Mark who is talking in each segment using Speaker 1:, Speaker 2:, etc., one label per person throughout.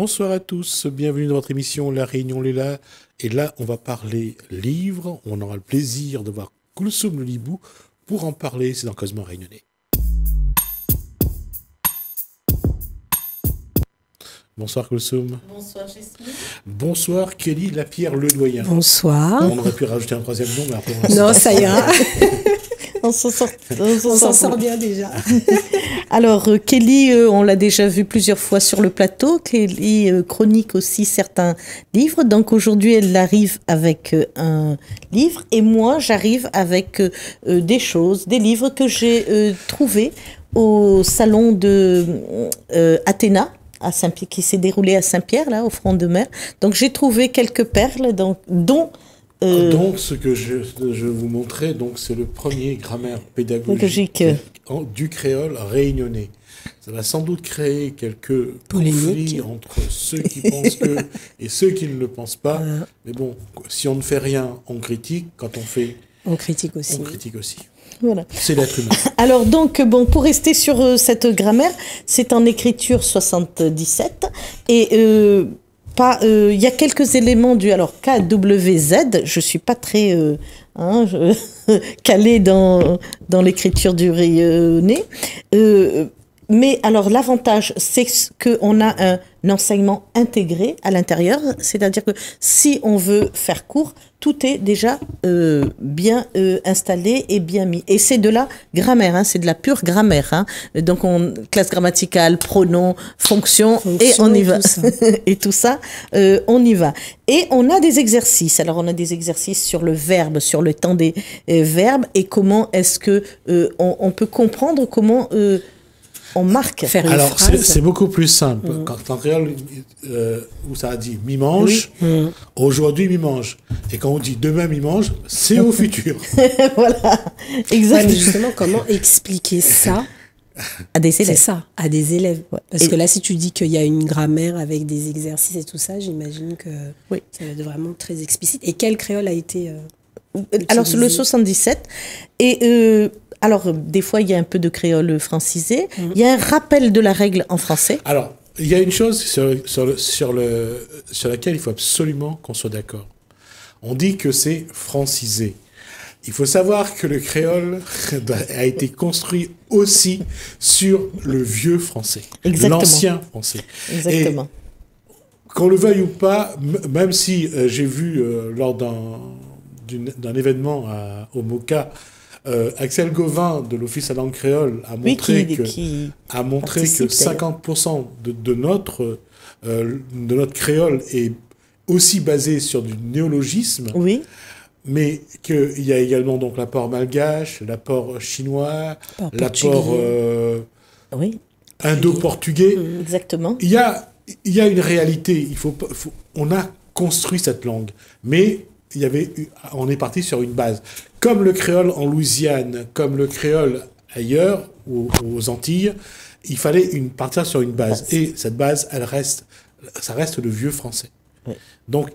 Speaker 1: Bonsoir à tous, bienvenue dans votre émission La Réunion Léla. Et là, on va parler livres. On aura le plaisir de voir Koulsoum le Libou pour en parler. C'est dans Cosmo Réunionnais. Bonsoir Koulsoum.
Speaker 2: Bonsoir Jasmine.
Speaker 1: Bonsoir Kelly Lapierre Ledoyen.
Speaker 3: Bonsoir.
Speaker 1: On aurait pu rajouter un troisième nom, mais après
Speaker 3: non, ça ira.
Speaker 2: On s'en sort
Speaker 3: bien déjà.
Speaker 2: Alors, Kelly, on l'a déjà vu plusieurs fois sur le plateau. Kelly chronique aussi certains livres. Donc, aujourd'hui, elle arrive avec un livre. Et moi, j'arrive avec des livres que j'ai trouvés au salon de Athéna, à Saint-Pierre, qui s'est déroulé à Saint-Pierre, là, au front de mer. Donc, j'ai trouvé quelques perles, dont...
Speaker 1: Donc, ce que je vous montrais, donc, c'est le premier grammaire pédagogique du créole réunionnais. Ça va sans doute créer quelques conflits entre ceux qui pensent que et ceux qui ne le pensent pas. Mais bon, si on ne fait rien, on critique. Quand on fait...
Speaker 3: On critique aussi.
Speaker 1: On critique aussi.
Speaker 2: Voilà.
Speaker 1: C'est l'être humain.
Speaker 2: Alors donc, bon, pour rester sur cette grammaire, c'est en écriture 77 et... il y a quelques éléments du KWZ. Je suis pas très calée dans l'écriture du Réunionnais. Mais alors l'avantage, c'est qu'on a un enseignement intégré à l'intérieur, c'est-à-dire que si on veut faire court, tout est déjà bien installé et bien mis. Et c'est de la grammaire, c'est de la pure grammaire. Donc classe grammaticale, pronom, fonction et on y va. Et tout ça, on y va. Et on a des exercices. Alors on a des exercices sur le verbe, sur le temps des verbes et comment est-ce que on peut comprendre comment on marque.
Speaker 1: Alors, c'est beaucoup plus simple. Quand en créole, où ça a dit mi-mange, aujourd'hui mi-mange. Et quand on dit demain mi-mange, c'est au futur.
Speaker 2: Voilà, exactement.
Speaker 3: Justement, comment expliquer ça
Speaker 2: à des élèves?
Speaker 3: C'est ça, à des élèves. Ouais. Parce que là, si tu dis qu'il y a une grammaire avec des exercices et tout ça, j'imagine que ça va être vraiment très explicite. Et quel créole a été
Speaker 2: alors, le 77. Et... alors, des fois, il y a un peu de créole francisé. Il y a un rappel de la règle en français.
Speaker 1: Alors, il y a une chose sur laquelle il faut absolument qu'on soit d'accord. On dit que c'est francisé. Il faut savoir que le créole a été construit aussi sur le vieux français, l'ancien français.
Speaker 2: Exactement.
Speaker 1: Et qu'on le veuille ou pas, même si j'ai vu lors d'un événement au MOCA, Axel Gauvin de l'Office à langue créole a montré que 50% de notre créole est aussi basé sur du néologisme, mais qu'il y a également donc l'apport malgache, l'apport chinois, l'apport indo-portugais.
Speaker 2: Exactement.
Speaker 1: Il y a une réalité. On a construit cette langue, mais on est parti sur une base. Comme le créole en Louisiane, comme le créole ailleurs, aux Antilles, il fallait partir sur une base. Et cette base, ça reste le vieux français. Oui. Donc,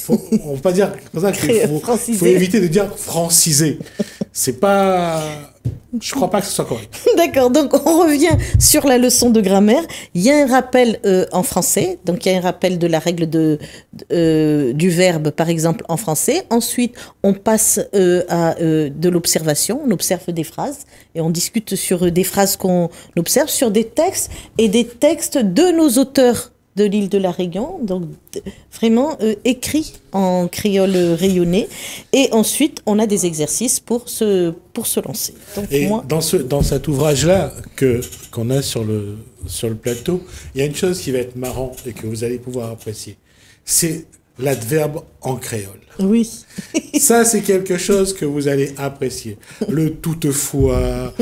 Speaker 1: on ne peut pas dire comme ça qu'il faut éviter de dire francisé. C'est pas... Je crois pas que ce soit correct.
Speaker 2: D'accord, donc on revient sur la leçon de grammaire. Il y a un rappel en français, donc il y a un rappel de la règle du verbe, par exemple, en français. Ensuite, on passe à de l'observation, on observe des phrases et on discute sur des phrases qu'on observe, sur des textes et des textes de nos auteurs de l'île de la Réunion, donc vraiment écrit en créole réunionnais. Et ensuite, on a des exercices pour se lancer. Donc,
Speaker 1: et dans cet ouvrage-là qu'on a sur le plateau, il y a une chose qui va être marrant et que vous allez pouvoir apprécier. C'est l'adverbe en créole.
Speaker 2: Oui.
Speaker 1: Ça, c'est quelque chose que vous allez apprécier. Le toutefois,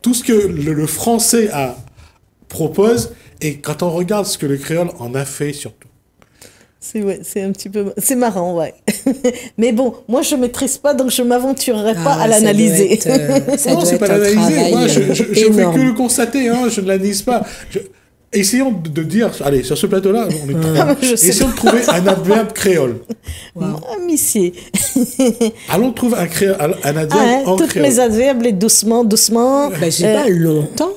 Speaker 1: tout ce que le français propose. Et quand on regarde ce que le créole en a fait, surtout.
Speaker 2: C'est un petit peu... C'est marrant, ouais. Mais bon, moi, je ne maîtrise pas, donc je ne m'aventurerai pas à l'analyser.
Speaker 1: Non, c'est pas l'analyser. Moi, je ne fais que le constater. Je ne l'analyse pas. Essayons de dire... Allez, sur ce plateau-là, on est trois. Essayons de trouver un adverbe créole.
Speaker 2: Missier.
Speaker 1: Allons trouver un adverbe en créole.
Speaker 2: Toutes mes adverbes, les doucement.
Speaker 3: Je sais pas, longtemps.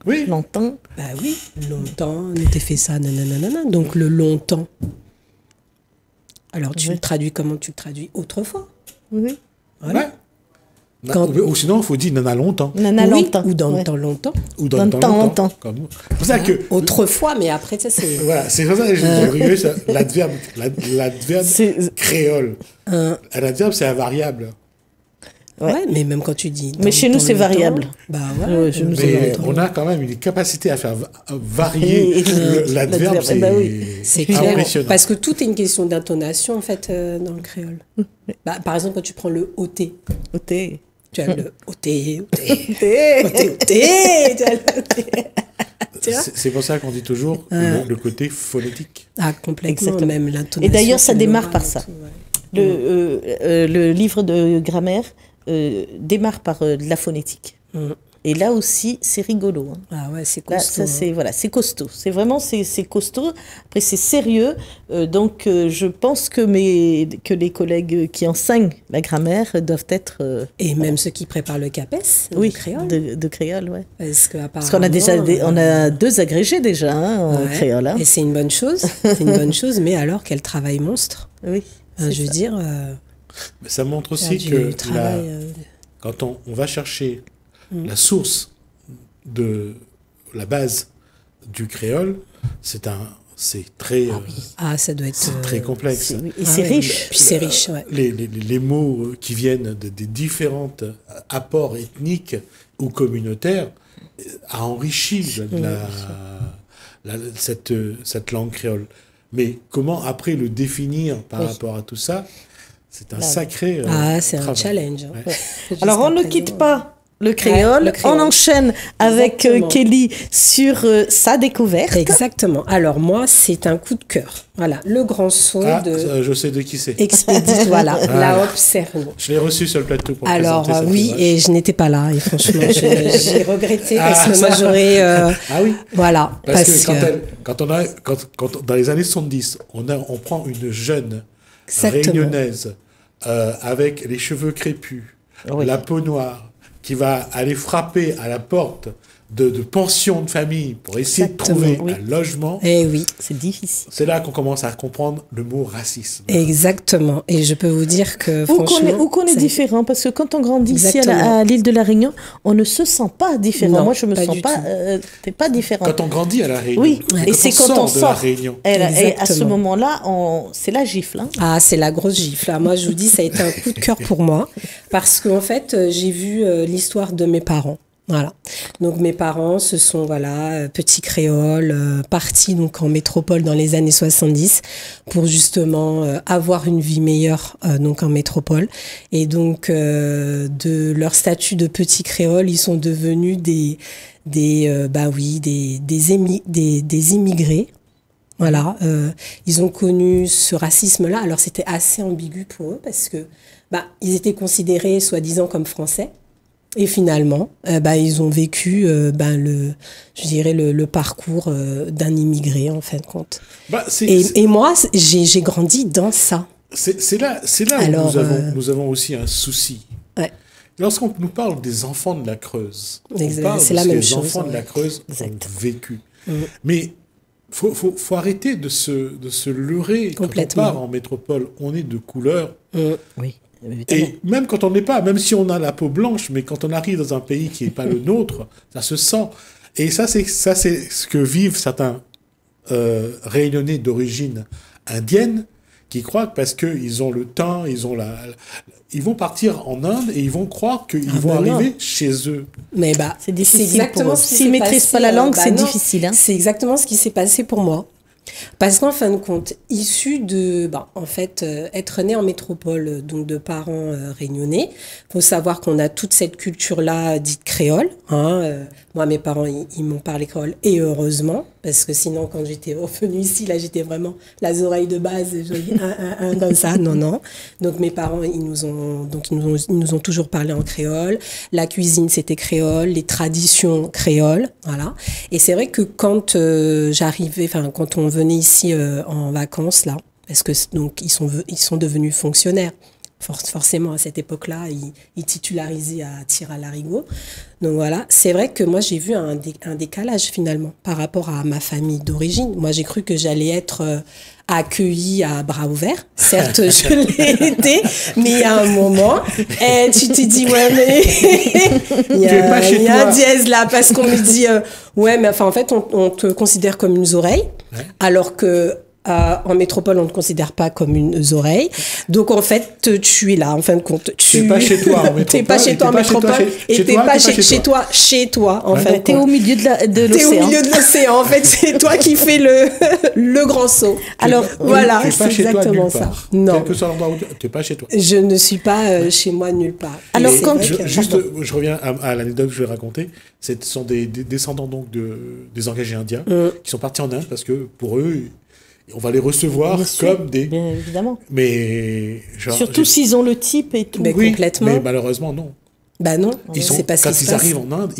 Speaker 1: Oui.
Speaker 2: Longtemps.
Speaker 3: Bah oui, longtemps, nous t'ai fait ça, nanana. Donc le longtemps. Alors tu le traduis comment? Tu le traduis autrefois.
Speaker 2: Oui.
Speaker 1: Voilà. Ouais. Ou sinon, il faut dire nana longtemps.
Speaker 2: Nana longtemps.
Speaker 3: Ou dans le temps longtemps.
Speaker 1: Ou dans le temps longtemps.
Speaker 3: C'est pour ça que autrefois, mais après ça c'est.
Speaker 1: Voilà, c'est pour ça que j'ai rigolé ça. L'adverbe créole. L'adverbe c'est invariable.
Speaker 3: Ouais, mais même quand tu dis.
Speaker 2: Mais chez nous, c'est variable.
Speaker 3: Bah ouais.
Speaker 1: Mais on a quand même une capacité à faire varier l'adverbe.
Speaker 3: C'est impressionnant. Parce que tout est une question d'intonation, en fait, dans le créole. Bah, par exemple, quand tu prends le OT.
Speaker 2: OT.
Speaker 3: Tu as le OT.
Speaker 1: C'est pour ça qu'on dit toujours le côté phonétique.
Speaker 3: Ah, complètement. Exactement. Même l'intonation.
Speaker 2: Et d'ailleurs, ça démarre par ça. Le livre de grammaire démarre par de la phonétique. Et là aussi, c'est rigolo. Hein.
Speaker 3: Ah ouais, c'est costaud.
Speaker 2: Là, ça, voilà, c'est costaud. C'est vraiment c'est costaud. Après, c'est sérieux. Donc, je pense que les collègues qui enseignent la grammaire doivent être...
Speaker 3: Et même ceux qui préparent le CAPES,
Speaker 2: oui,
Speaker 3: créole.
Speaker 2: De créole, oui.
Speaker 3: Parce
Speaker 2: qu'on a déjà on a 2 agrégés déjà en créole. Hein.
Speaker 3: Et c'est une bonne chose. C'est une bonne chose, mais alors quel travail monstre.
Speaker 2: Oui.
Speaker 3: Je veux dire...
Speaker 1: Mais ça montre aussi que quand on va chercher la source de la base du créole, c'est très
Speaker 3: ça doit être
Speaker 1: très complexe.
Speaker 2: Et c'est riche.
Speaker 3: Puis c'est riche, ouais.
Speaker 1: Les mots qui viennent des différents apports ethniques ou communautaires a enrichi cette langue créole. Mais comment après le définir par rapport à tout ça, c'est un sacré
Speaker 3: c'est
Speaker 1: travail.
Speaker 3: Un challenge.
Speaker 2: Ouais. Alors on ne quitte pas le créole, on enchaîne avec Kelly sur sa découverte.
Speaker 3: Exactement. Alors moi, c'est un coup de cœur. Voilà, le grand saut de...
Speaker 1: je sais de qui c'est.
Speaker 3: Expédite, voilà, la Hope Cerno.
Speaker 1: Je l'ai reçu sur le plateau pour
Speaker 3: alors
Speaker 1: présenter
Speaker 3: oui,
Speaker 1: cette
Speaker 3: et je n'étais pas là, et franchement, j'ai regretté parce que moi j'aurais...
Speaker 1: Ah oui.
Speaker 3: Voilà.
Speaker 1: Parce que quand dans les années 70, on prend une jeune réunionnaise avec les cheveux crépus, la peau noire, qui va aller frapper à la porte de pensions de famille pour essayer de trouver un logement.
Speaker 3: Eh oui.
Speaker 2: C'est difficile.
Speaker 1: C'est là qu'on commence à comprendre le mot racisme.
Speaker 3: Exactement. Et je peux vous dire que franchement...
Speaker 2: Ou qu'on est différent, parce que quand on grandit ici à l'île de la Réunion, on ne se sent pas différent. Moi, je me sens pas... t'es pas différent.
Speaker 1: Quand on grandit à la Réunion.
Speaker 2: Oui, et c'est quand on sort.
Speaker 3: Et
Speaker 2: à ce moment-là, c'est la gifle. Hein.
Speaker 3: Ah, c'est la grosse gifle. Moi, je vous dis, ça a été un coup de cœur pour moi, parce qu'en fait, j'ai vu l'histoire de mes parents. Voilà. Donc mes parents, ce sont petits créoles partis donc en métropole dans les années 70 pour justement avoir une vie meilleure donc en métropole. Et donc de leur statut de petits créoles, ils sont devenus des immigrés. Voilà, ils ont connu ce racisme-là. Alors c'était assez ambigu pour eux parce que ils étaient considérés soi-disant comme français. Et finalement, ils ont vécu le parcours d'un immigré en fin de compte. Et moi, j'ai grandi dans ça.
Speaker 1: C'est là où nous avons aussi un souci.
Speaker 3: Ouais.
Speaker 1: Lorsqu'on nous parle des enfants de la Creuse, on parle
Speaker 3: c'est la même
Speaker 1: chose. Les
Speaker 3: chose,
Speaker 1: enfants de la Creuse ont vécu. Mais faut arrêter de se leurrer. Quand on part en métropole, on est de couleur.
Speaker 2: Oui.
Speaker 1: Et même quand on n'est pas, même si on a la peau blanche, mais quand on arrive dans un pays qui n'est pas le nôtre, ça se sent. Et ça, c'est ce que vivent certains Réunionnais d'origine indienne qui croient que parce qu'ils ont le teint, ils vont partir en Inde et ils vont croire qu'ils vont arriver chez eux.
Speaker 3: Mais
Speaker 2: c'est difficile pour eux. S'ils ne maîtrisent pas la langue, c'est difficile. Hein.
Speaker 3: C'est exactement ce qui s'est passé pour moi. Parce qu'en fin de compte, issu de, être né en métropole, donc de parents réunionnais, faut savoir qu'on a toute cette culture-là dite créole. Moi, mes parents, ils m'ont parlé créole, et heureusement, parce que sinon, quand j'étais revenue ici, là, j'étais vraiment les oreilles de base, comme ça, non. Donc mes parents, ils nous ont toujours parlé en créole. La cuisine, c'était créole, les traditions créoles, voilà. Et c'est vrai que quand quand on venait ici en vacances là, parce que donc ils sont devenus fonctionnaires forcément, à cette époque-là, ils titularisaient à tir à l'arigot. Donc voilà, c'est vrai que moi, j'ai vu un décalage finalement par rapport à ma famille d'origine. Moi, j'ai cru que j'allais être accueillie à bras ouverts. Certes, je l'ai été, mais il y a un moment, tu te dis, ouais, mais il y a un dièse là, parce qu'on me dit, ouais, mais enfin, en fait, on te considère comme une oreille, alors que en métropole, on ne te considère pas comme une oreille. Donc, en fait, tu es là, en fin de compte.
Speaker 1: Tu n'es pas chez toi en métropole.
Speaker 3: Tu n'es pas chez toi en métropole. Et tu n'es pas chez toi, en fait.
Speaker 2: Tu es au milieu de l'océan.
Speaker 3: Tu es au milieu de l'océan. En fait, c'est toi qui fais le grand saut. Alors, voilà, c'est exactement ça.
Speaker 1: Non. Quel que soit l'endroit où tu n'es pas chez toi.
Speaker 3: Je ne suis pas chez moi nulle part.
Speaker 1: Alors, je reviens à l'anecdote que je vais raconter. Ce sont des descendants donc des engagés indiens qui sont partis en Inde parce que pour eux, on va les recevoir comme des...
Speaker 2: Bien évidemment.
Speaker 1: Mais...
Speaker 2: Surtout s'ils ont le type et tout.
Speaker 3: Mais
Speaker 1: oui,
Speaker 3: complètement.
Speaker 1: Mais malheureusement, non.
Speaker 3: Bah non,
Speaker 1: c'est pas quand ils arrivent en Inde,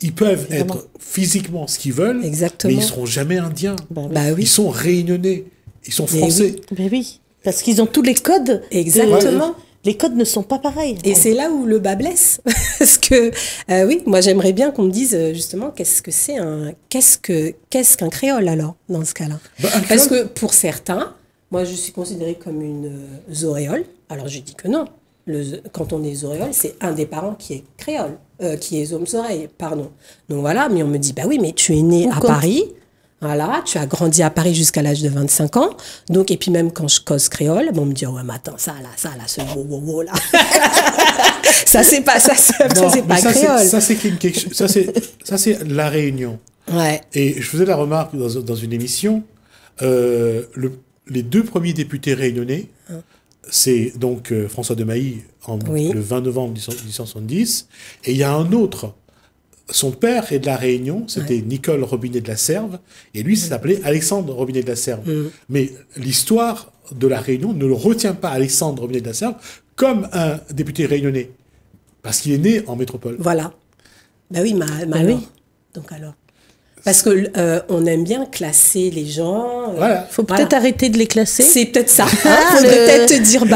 Speaker 1: ils peuvent être physiquement ce qu'ils veulent,
Speaker 3: exactement.
Speaker 1: Mais ils seront jamais indiens.
Speaker 3: Bah oui.
Speaker 1: Ils sont réunionnais, ils sont français.
Speaker 2: Mais oui, parce qu'ils ont tous les codes.
Speaker 3: Exactement.
Speaker 2: Les codes ne sont pas pareils.
Speaker 3: Et c'est là où le bas blesse. Parce que, oui, moi j'aimerais bien qu'on me dise justement qu'est-ce qu'un créole alors, dans ce cas-là. Parce que pour certains, moi je suis considérée comme une zoréole. Alors je dis que non. Quand on est zoréole, c'est un des parents qui est créole, qui est zone-oreille, pardon. Donc voilà, mais on me dit, bah oui, mais tu es né à Paris. Voilà, tu as grandi à Paris jusqu'à l'âge de 25 ans. Donc, et puis même quand je cause créole, on me dit, ouais, mais attends, ça là, ce wow là. ça, c'est pas créole.
Speaker 1: Ça, c'est la Réunion.
Speaker 3: Ouais.
Speaker 1: Et je faisais la remarque dans une émission, les deux premiers députés réunionnais, c'est donc François de Mailly, le 20 novembre 1870, et il y a un autre. Son père est de la Réunion, c'était Nicole Robinet de la Serve, et lui, ça s'appelait Alexandre Robinet de la Serve. Mais l'histoire de la Réunion ne le retient pas, Alexandre Robinet de la Serve, comme un député réunionnais, parce qu'il est né en métropole.
Speaker 3: Voilà. Ben oui, oui. Donc alors. Parce que on aime bien classer les gens.
Speaker 1: Voilà.
Speaker 2: Faut peut-être arrêter de les classer.
Speaker 3: C'est peut-être ça. Faut peut-être dire oui.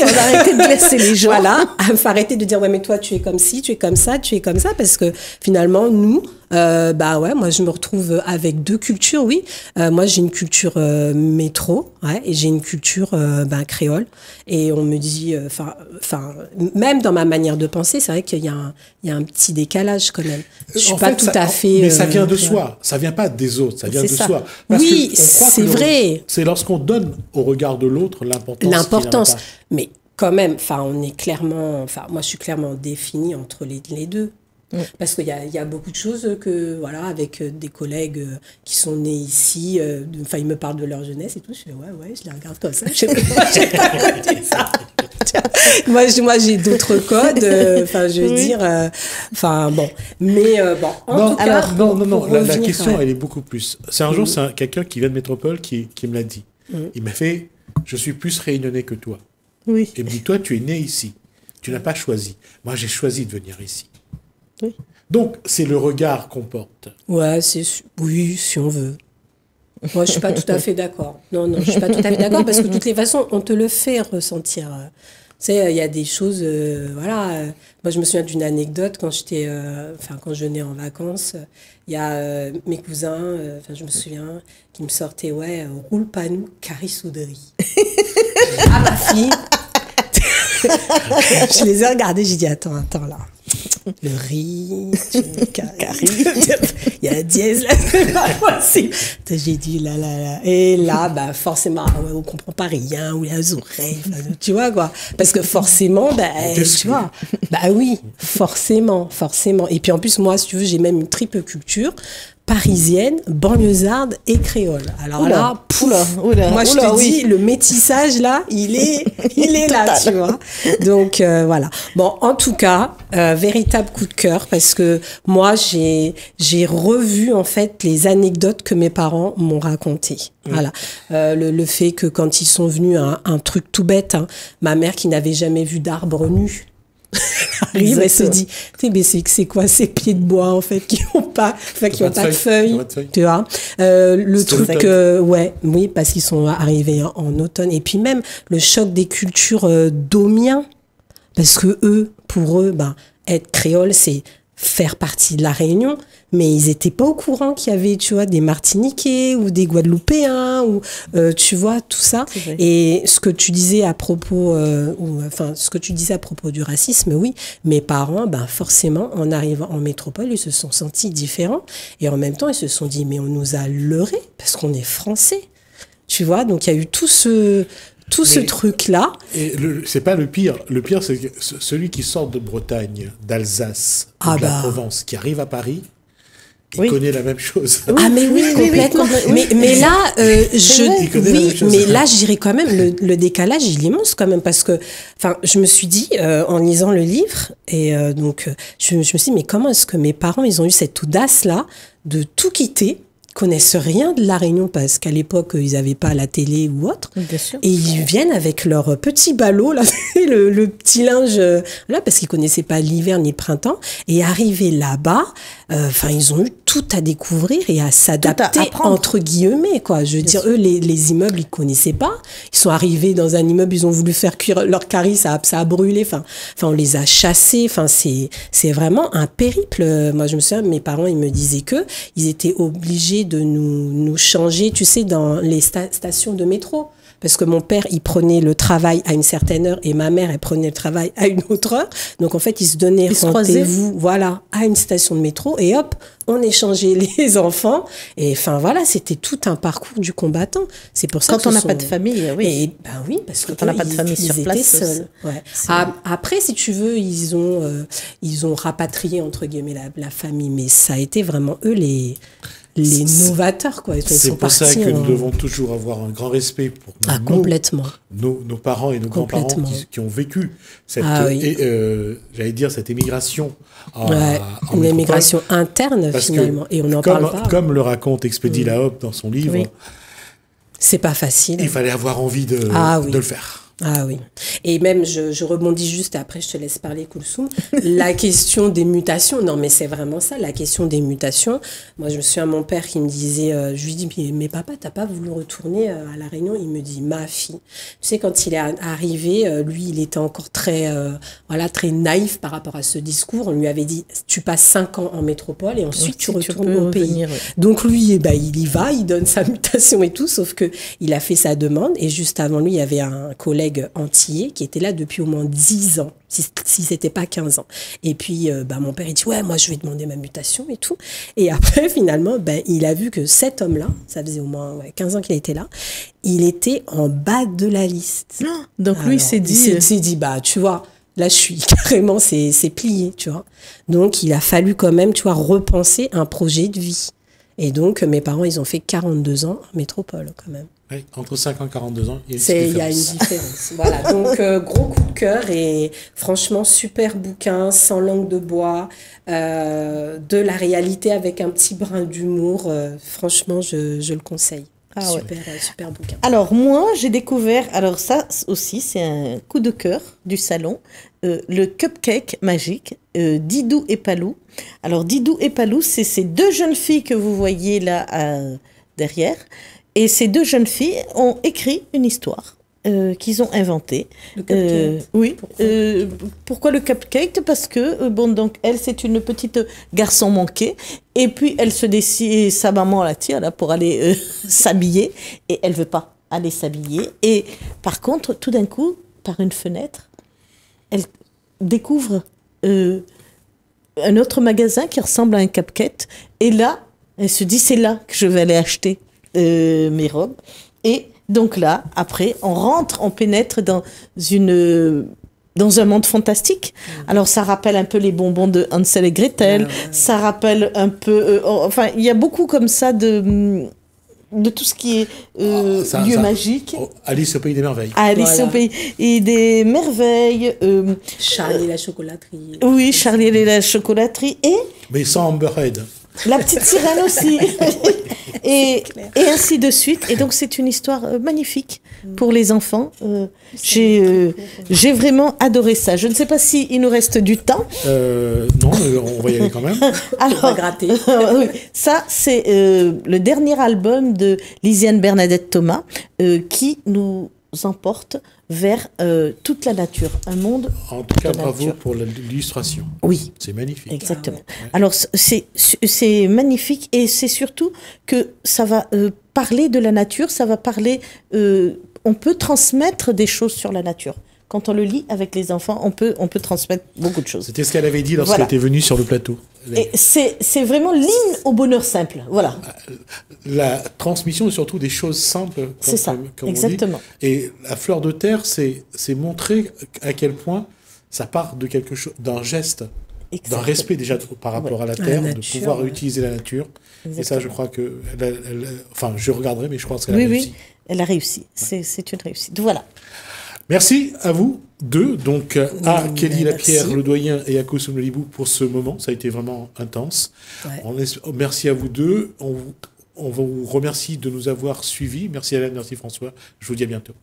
Speaker 2: Faut arrêter de classer les gens.
Speaker 3: Voilà. Faut arrêter de dire ouais mais toi tu es comme ci, tu es comme ça, tu es comme ça parce que finalement nous moi je me retrouve avec deux cultures, oui. Moi j'ai une culture métro, et j'ai une culture créole. Et on me dit, même dans ma manière de penser, c'est vrai qu'il y a un petit décalage quand même. Je suis pas tout à fait.
Speaker 1: Mais ça vient de soi, ça vient pas des autres, ça vient de soi.
Speaker 3: Parce oui, c'est vrai.
Speaker 1: C'est lorsqu'on donne au regard de l'autre l'importance.
Speaker 3: Mais quand même, on est clairement, moi je suis clairement définie entre les deux. Parce qu'il y a beaucoup de choses que, avec des collègues qui sont nés ici, ils me parlent de leur jeunesse et tout, je fais ouais, je les regarde comme ça, je sais pas dire ça. Moi, j'ai d'autres codes, je veux dire, bon. Mais en tout cas...
Speaker 1: Non, la question, elle est beaucoup plus. C'est un jour, c'est quelqu'un qui vient de métropole qui me l'a dit. Il m'a fait, je suis plus réunionnais que toi.
Speaker 2: Oui.
Speaker 1: Il me dit, toi, tu es né ici. Tu n'as pas choisi. Moi, j'ai choisi de venir ici.
Speaker 2: Oui.
Speaker 1: Donc, c'est le regard qu'on porte.
Speaker 3: Ouais, oui, si on veut. Moi, je suis pas tout à fait d'accord. Non, je suis pas tout à fait d'accord parce que de toutes les façons, on te le fait ressentir. Tu sais, il y a des choses, Moi, je me souviens d'une anecdote quand quand je venais en vacances. Il y a mes cousins, je me souviens, qui me sortaient, roule pas nous, carissouderie. À ma fille. Je les ai regardés, j'ai dit, attends là. Le riz, il y a un dièse là, c'est pas possible. J'ai dit là. Et là, forcément, on comprend pas rien, ou les oreilles, tu vois quoi. Parce que forcément, tu vois, oui, forcément. Et puis en plus, moi, si tu veux, j'ai même une triple culture. Parisienne, banlieusarde et créole. Alors moi je te dis, le métissage là, il est là, tu vois. Donc voilà. Bon, en tout cas, véritable coup de cœur parce que moi j'ai revu en fait les anecdotes que mes parents m'ont racontées. Voilà, le fait que quand ils sont venus, un truc tout bête, ma mère qui n'avait jamais vu d'arbre nu. arrive, elle se dit, tu sais, mais c'est quoi ces pieds de bois, en fait, qui ont pas de feuilles, tu vois. Le truc, oui, parce qu'ils sont arrivés en automne. Et puis même, le choc des cultures domiens, parce que pour eux, être créole, c'est faire partie de la Réunion, mais ils étaient pas au courant qu'il y avait, tu vois, des Martiniquais ou des Guadeloupéens ou tu vois tout ça. Et ce que tu disais à propos, ce que tu disais à propos du racisme, oui, mes parents, forcément, en arrivant en métropole, ils se sont sentis différents et en même temps, ils se sont dit, mais on nous a leurrés parce qu'on est français, tu vois. Donc il y a eu tout ce truc-là.
Speaker 1: Et c'est pas le pire. Le pire, c'est que celui qui sort de Bretagne, d'Alsace, de la Provence, qui arrive à Paris, il connaît la même chose.
Speaker 3: Ah mais oui, complètement. Mais là, je dirais quand même le décalage, il est immense quand même, parce que, je me suis dit en lisant le livre, et donc je me suis dit, mais comment est-ce que mes parents, ils ont eu cette audace-là de tout quitter? Connaissent rien de la Réunion parce qu'à l'époque ils n'avaient pas la télé ou autre.
Speaker 2: Bien sûr.
Speaker 3: Et ils viennent avec leur petit ballot là, le petit linge là, parce qu'ils connaissaient pas l'hiver ni le printemps, et arriver là-bas, ils ont eu tout à découvrir et à s'adapter entre guillemets, quoi. Je veux dire, eux les immeubles ils connaissaient pas. Ils sont arrivés dans un immeuble, ils ont voulu faire cuire leur carie, ça a brûlé. On les a chassés. C'est vraiment un périple. Moi je me souviens, mes parents ils me disaient que ils étaient obligés de nous changer, tu sais, dans les stations de métro. Parce que mon père, il prenait le travail à une certaine heure et ma mère, elle prenait le travail à une autre heure. Donc, en fait, ils se donnaient rendez-vous, à une station de métro et hop, on échangeait les enfants. Et c'était tout un parcours du combattant. C'est pour ça
Speaker 2: quand on n'a pas de famille, oui.
Speaker 3: Et, oui, parce que
Speaker 2: quand on n'a pas de famille sur place,
Speaker 3: seuls. Ouais. Après, si tu veux, ils ont rapatrié, entre guillemets, la famille. Mais ça a été vraiment eux les novateurs, quoi.
Speaker 1: C'est pour ça que nous devons toujours avoir un grand respect pour
Speaker 3: complètement.
Speaker 1: Nos parents et nos grands-parents qui ont vécu cette, j'allais dire, cette émigration.
Speaker 3: Une émigration interne, finalement. Et on n'en parle pas.
Speaker 1: Comme le raconte Expédie Lahope dans son livre,
Speaker 3: c'est pas facile.
Speaker 1: Il fallait avoir envie de le faire.
Speaker 3: Ah oui. Et même, je rebondis juste, et après je te laisse parler, Koulsoum. La question des mutations, non mais c'est vraiment ça, la question des mutations. Moi, je me souviens, mon père qui me disait, je lui dis, mais papa, t'as pas voulu retourner à La Réunion? Il me dit, ma fille. Tu sais, quand il est arrivé, lui, il était encore très naïf par rapport à ce discours. On lui avait dit, tu passes 5 ans en métropole et ensuite tu retournes au pays. Donc lui, il y va, il donne sa mutation et tout, sauf que il a fait sa demande, et juste avant lui, il y avait un collègue antillais qui était là depuis au moins 10 ans, si c'était pas 15 ans. Et puis, mon père, il dit, ouais, moi, je vais demander ma mutation et tout. Et après, finalement, il a vu que cet homme-là, ça faisait au moins 15 ans qu'il était là, il était en bas de la liste.
Speaker 2: Donc, lui, il s'est
Speaker 3: dit, tu vois, là, je suis carrément, c'est plié, tu vois. Donc, il a fallu quand même, tu vois, repenser un projet de vie. Et donc, mes parents, ils ont fait 42 ans en métropole, quand même.
Speaker 1: Oui, entre 50 et 42 ans, il
Speaker 3: y a une différence. Voilà, donc gros coup de cœur et franchement, super bouquin, sans langue de bois, de la réalité avec un petit brin d'humour. Franchement, je le conseille. Super bouquin.
Speaker 2: Alors moi, j'ai découvert, alors ça aussi, c'est un coup de cœur du salon, le cupcake magique, Didou et Palou. Alors Didou et Palou, c'est ces 2 jeunes filles que vous voyez là derrière. Et ces 2 jeunes filles ont écrit une histoire qu'ils ont inventée.
Speaker 3: Le cupcake.
Speaker 2: Pourquoi le cupcake? Parce que, donc, elle, c'est une petite garçon manqué. Et puis, elle se décide, sa maman la tire là, pour aller s'habiller. Et elle veut pas aller s'habiller. Et par contre, tout d'un coup, par une fenêtre, elle découvre un autre magasin qui ressemble à un cupcake. Et là, elle se dit, c'est là que je vais aller acheter mes robes. Et donc là, après, on pénètre dans un monde fantastique. Alors, ça rappelle un peu les bonbons de Hansel et Gretel. Ça rappelle un peu... il y a beaucoup comme ça de tout ce qui est lieu magique.
Speaker 1: Alice au Pays des Merveilles.
Speaker 2: Alice au Pays des Merveilles.
Speaker 3: Charlie et la chocolaterie.
Speaker 2: Oui, Charlie et la chocolaterie.
Speaker 1: Mais sans Amber Heard.
Speaker 2: La petite sirène aussi. et ainsi de suite. Et donc, c'est une histoire magnifique pour les enfants. J'ai vraiment adoré ça. Je ne sais pas s'il nous reste du temps.
Speaker 1: Non, on va y aller quand même.
Speaker 2: Alors,
Speaker 3: On va gratter.
Speaker 2: oui, ça, c'est le dernier album de Lisiane Bernadette Thomas qui nous emporte vers toute la nature, un monde.
Speaker 1: En tout cas,
Speaker 2: de
Speaker 1: bravo
Speaker 2: nature.
Speaker 1: pour l'illustration.
Speaker 2: Oui.
Speaker 1: C'est magnifique.
Speaker 2: Exactement.
Speaker 3: Ah ouais.
Speaker 2: Alors, c'est magnifique et c'est surtout que ça va parler de la nature, ça va parler. On peut transmettre des choses sur la nature. Quand on le lit avec les enfants, on peut transmettre beaucoup de choses.
Speaker 1: C'était ce qu'elle avait dit lorsqu'elle était venue sur le plateau.
Speaker 2: Et c'est vraiment l'hymne au bonheur simple. Voilà.
Speaker 1: La transmission est surtout des choses simples.
Speaker 2: C'est ça,
Speaker 1: comme
Speaker 2: exactement.
Speaker 1: On dit. Et la fleur de terre, c'est montrer à quel point ça part de quelque chose, d'un geste, d'un respect déjà par rapport à la terre,
Speaker 3: la
Speaker 1: de
Speaker 3: nature,
Speaker 1: pouvoir utiliser la nature.
Speaker 2: Exactement.
Speaker 1: Et ça, je crois que, enfin, je regarderai, mais je pense qu'elle a
Speaker 2: Oui,
Speaker 1: réussi.
Speaker 2: oui, elle a réussi. C'est une réussite. Voilà.
Speaker 1: Merci à vous deux, donc à Kelly
Speaker 3: Merci.
Speaker 1: Lapierre, le doyen, et à Koussoum Lelibou pour ce moment. Ça a été vraiment intense.
Speaker 3: Ouais.
Speaker 1: Merci à vous deux. On vous remercie de nous avoir suivis. Merci Hélène, merci François. Je vous dis à bientôt.